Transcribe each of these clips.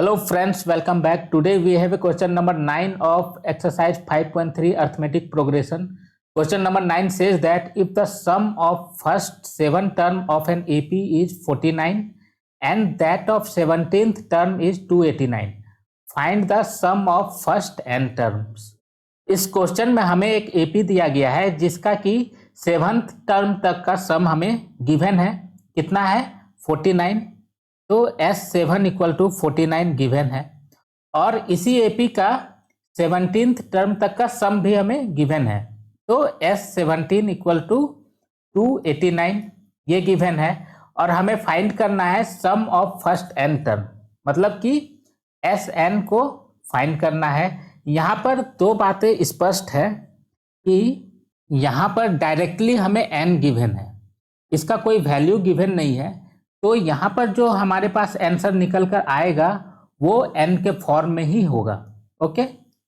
Hello friends, welcome back. Today we have a question number 9 of exercise 5.3 arithmetic progression. Question number 9 says that if the sum of first 7 term of an AP is 49 and that of 17th term is 289, find the sum of first n terms. इस question में हमें एक AP दिया गया है जिसका कि 7th term तक का सम हमें गिवन है। कितना है? 49। तो S7 इक्वल टू 49 गिवन है और इसी AP का 17th टर्म तक का सम भी हमें गिवन है। तो S17 इक्वल टू 289 ये गिवन है और हमें फाइंड करना है sum of first n term, मतलब कि Sn को फाइंड करना है। यहाँ पर दो बातें स्पष्ट है कि यहाँ पर डायरेक्टली हमें n गिवन है, इसका कोई वैल्यू गिवन नहीं है। तो यहाँ पर जो हमारे पास आंसर निकल कर आएगा वो n के फॉर्म में ही होगा। ओके,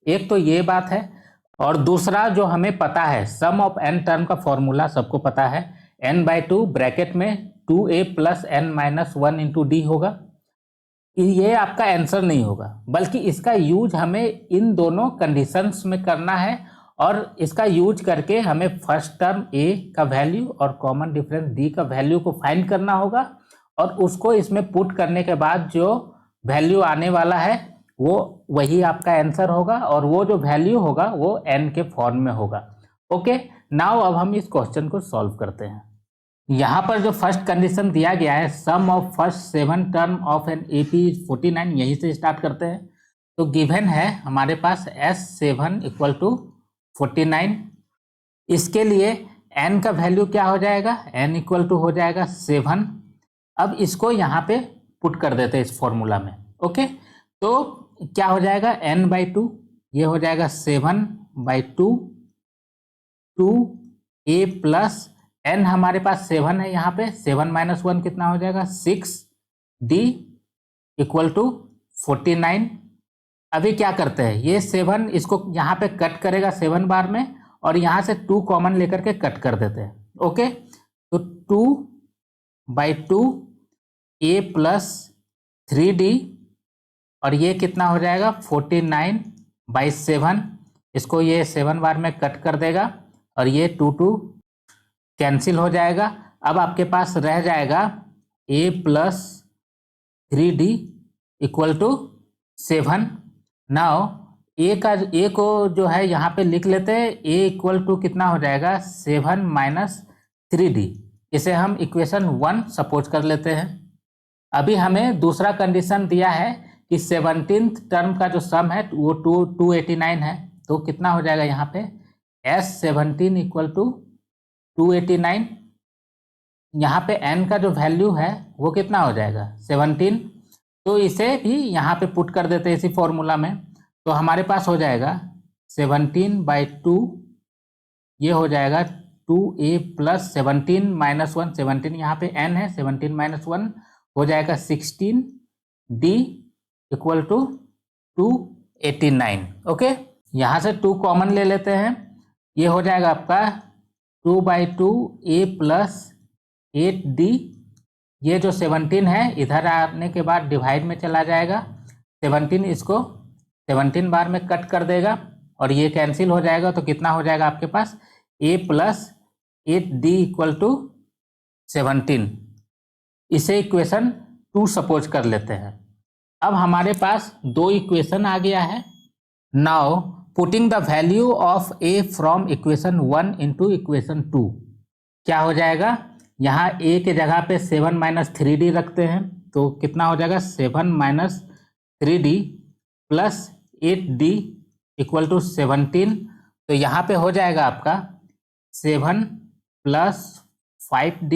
एक तो ये बात है और दूसरा जो हमें पता है सम ऑफ n टर्म का फॉर्मूला सबको पता है, n/2 ब्रैकेट में 2a plus n minus 1 into D होगा। ये आपका आंसर नहीं होगा, बल्कि इसका यूज हमें इन दोनों कंडीशंस में करना है और इसका यूज करके हमें फर्स्ट टर्म a का वैल्यू और कॉमन डिफरेंस d का वैल्यू को फाइंड करना होगा और उसको इसमें पुट करने के बाद जो वैल्यू आने वाला है वो वही आपका आंसर होगा और वो जो वैल्यू होगा वो n के फॉर्म में होगा। ओके, नाउ अब हम इस क्वेश्चन को सॉल्व करते हैं। यहाँ पर जो फर्स्ट कंडीशन दिया गया है sum of first 7 term of an AP is 49, यहीं से स्टार्ट करते हैं। तो गिवन है हमारे पास S7 इक्वल टू 49। इसके लिए n का वैल्यू क्या हो जाएगा? n इक्वल टू हो जाएगा 7। अब इसको यहाँ पे पुट कर देते हैं इस फॉर्मूला में। ओके, तो क्या हो जाएगा? n/2 ये हो जाएगा 7/2 2a प्लस n हमारे पास 7 है, यहाँ पे 7 माइनस 1 कितना हो जाएगा? 6d equal to 49। अभी क्या करते हैं, ये 7 इसको यहाँ पे कट करेगा 7 बार में और यहाँ से 2 कॉमन लेकर के कट कर देते हैं। ओके, तो 2/2 a प्लस 3d और ये कितना हो जाएगा? 49/7। इसको ये 7 बार में कट कर देगा और ये 2 कैंसिल हो जाएगा। अब आपके पास रह जाएगा a plus 3d equal to 7। Now a को जो है यहाँ पे लिख लेते हैं, a इक्वल टू कितना हो जाएगा? 7 माइनस 3d। इसे हम इक्वेशन 1 सपोज कर लेते हैं। अभी हमें दूसरा कंडीशन दिया है कि 17th टर्म का जो सम है वो 289 है। तो कितना हो जाएगा यहाँ पे? S17 equal to 289। यहाँ पे n का जो वैल्यू है वो कितना हो जाएगा? 17। तो इसे भी यहाँ पे पुट कर देते हैं इसी फॉर्मूला में। तो हमारे पास हो जाएगा 17/2 ये हो जाएगा 2a प्लस 17 माइनस 1, 17 यहाँ पे n है, 17 माइनस 1 हो जाएगा 16d इक्वल टू 289। ओके, यहाँ से 2 कॉमन ले लेते हैं, ये हो जाएगा आपका 2/2 a प्लस 8d। ये जो 17 है इधर आने के बाद डिवाइड में चला जाएगा, 17 इसको 17 बार में कट कर देगा और ये कैंसिल हो जाएगा। तो कितना हो जाएगा आपके पास? a plus 8d equal to 17। इसे इक्वेशन 2 सपोज कर लेते हैं। अब हमारे पास दो इक्वेशन आ गया है। Now putting the value of a from equation 1 into equation 2, क्या हो जाएगा? यहाँ a के जगह पे 7 माइनस 3d रखते हैं, तो कितना हो जाएगा? 7 minus 3d plus 8d equal to 17। तो यहाँ पे हो जाएगा आपका 7 प्लस 5d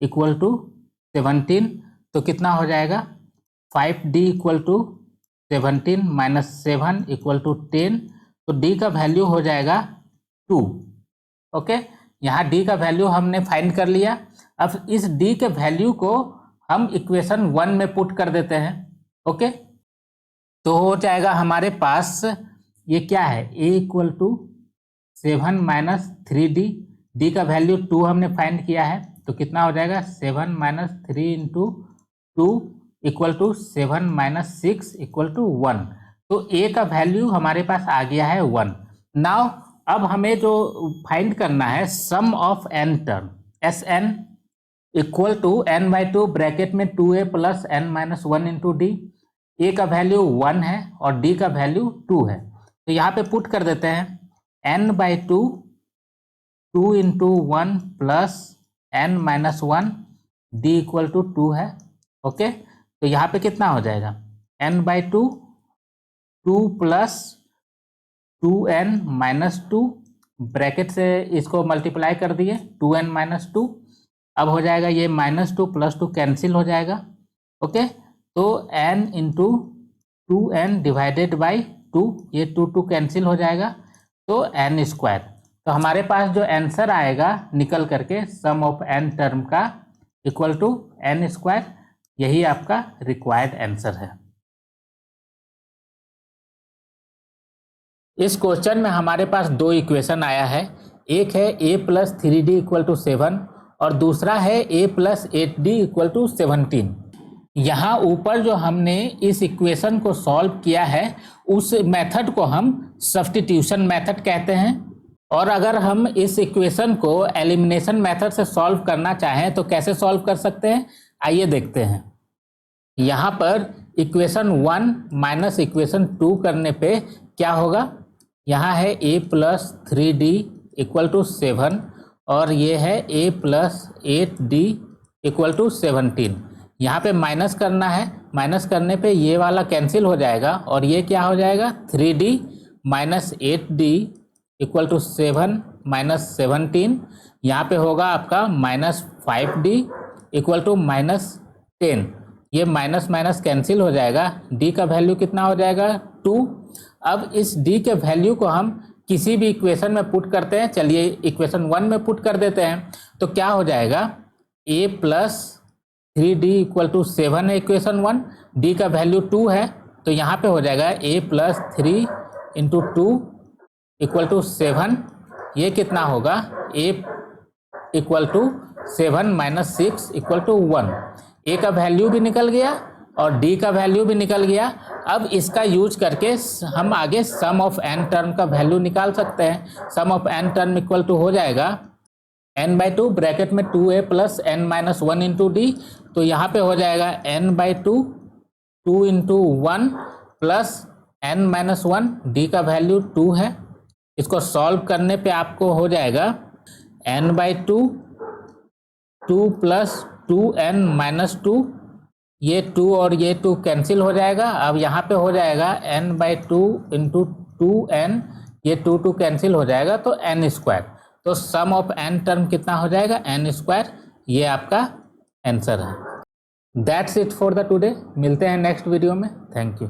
इक्वल टू 17। तो कितना हो जाएगा? 5d equal to 17 minus 7 equal to 10। तो d का वैल्यू हो जाएगा 2। ओके, यहाँ d का वैल्यू हमने फाइंड कर लिया। अब इस d के वैल्यू को हम इक्वेशन 1 में पुट कर देते हैं। ओके, तो हो जाएगा हमारे पास ये क्या है? a equal to 7 minus 3d, d का वैल्यू 2 हमने फाइंड किया है, तो कितना हो जाएगा? 7 minus 3 into 2 equal to 7 minus 6 equal to 1। तो ए का वैल्यू हमारे पास आ गया है 1। नाउ अब हमें जो फाइंड करना है sum of n term, S n equal to n by two bracket में 2a plus n minus 1 into d. A का वैल्यू 1 है और डी का वैल्यू 2 है, तो यहाँ पे पुट कर देते हैं n by two 2 into 1 plus n minus 1 d equal to 2 है। ओके, तो यहाँ पे कितना हो जाएगा n by two 2 plus 2n minus 2, bracket से इसको मल्टीप्लाई कर दिए 2n माइनस 2। अब हो जाएगा ये माइनस 2 प्लस 2 कैंसिल हो जाएगा। ओके, तो n into 2n divided by 2, ये 2 कैंसिल हो जाएगा, तो n स्क्वायर। तो हमारे पास जो आंसर आएगा निकल करके सम ऑफ n टर्म का इक्वल टू n स्क्वायर, यही आपका रिक्वायर्ड आंसर है। इस क्वेश्चन में हमारे पास दो इक्वेशन आया है, एक है a plus 3d equal to 7 और दूसरा है a plus 8d equal to 17। यहाँ ऊपर जो हमने इस इक्वेशन को सॉल्व किया है उस मेथड को हम सब्स्टिट्यूशन मेथड कहते हैं, और अगर हम इस इक्वेशन को एलिमिनेशन मेथड से सॉल्व करना चाहें तो कैसे सॉल्व कर सकते हैं, आइए देखते हैं। यहाँ पर इक्वेशन 1 माइनस इक्वेशन 2 करने पे क्या होगा, यहाँ है a plus 3d equal to 7 और ये है a plus 8d equal to 17। यहाँ पे माइनस करना है, माइनस करने पे ये वाला कैंसिल हो जाएगा और ये क्या हो जाएगा 3d minus 8d equal to 7 minus 17। यहाँ पे होगा आपका minus 5d equal to minus 10। ये माइनस माइनस कैंसिल हो जाएगा, d का वैल्यू कितना हो जाएगा 2। अब इस d के वैल्यू को हम किसी भी इक्वेशन में पुट करते हैं, चलिए इक्वेशन 1 में पुट कर देते हैं, तो क्या हो जाएगा a plus 3d equal to 7 है इक्वेशन 1, d का वैल्यू 2 है, तो यहाँ पे हो जाएगा a plus 3 into 2 equal to 7। ये कितना होगा a equal to 7 minus 6 equal to 1। a का वैल्यू भी निकल गया और d का वैल्यू भी निकल गया। अब इसका यूज करके हम आगे सम ऑफ n टर्म का वैल्यू निकाल सकते हैं। Sum of n term equal to हो जाएगा n बाई टू ब्रैकेट में 2a plus n minus 1 into d, तो यहाँ पे हो जाएगा n by two 2 into 1 plus n minus 1, d का वैल्यू 2 है। इसको सॉल्व करने पे आपको हो जाएगा n by two 2 plus 2n minus 2, ये 2 और ये 2 कैंसिल हो जाएगा। अब यहाँ पे हो जाएगा n by two into 2n, ये 2 कैंसिल हो जाएगा तो n स्क्वायर। तो सम ऑफ n टर्म कितना हो जाएगा n स्क्वायर, ये आपका आंसर है। That's it for the today, मिलते हैं नेक्स्ट वीडियो में। Thank you.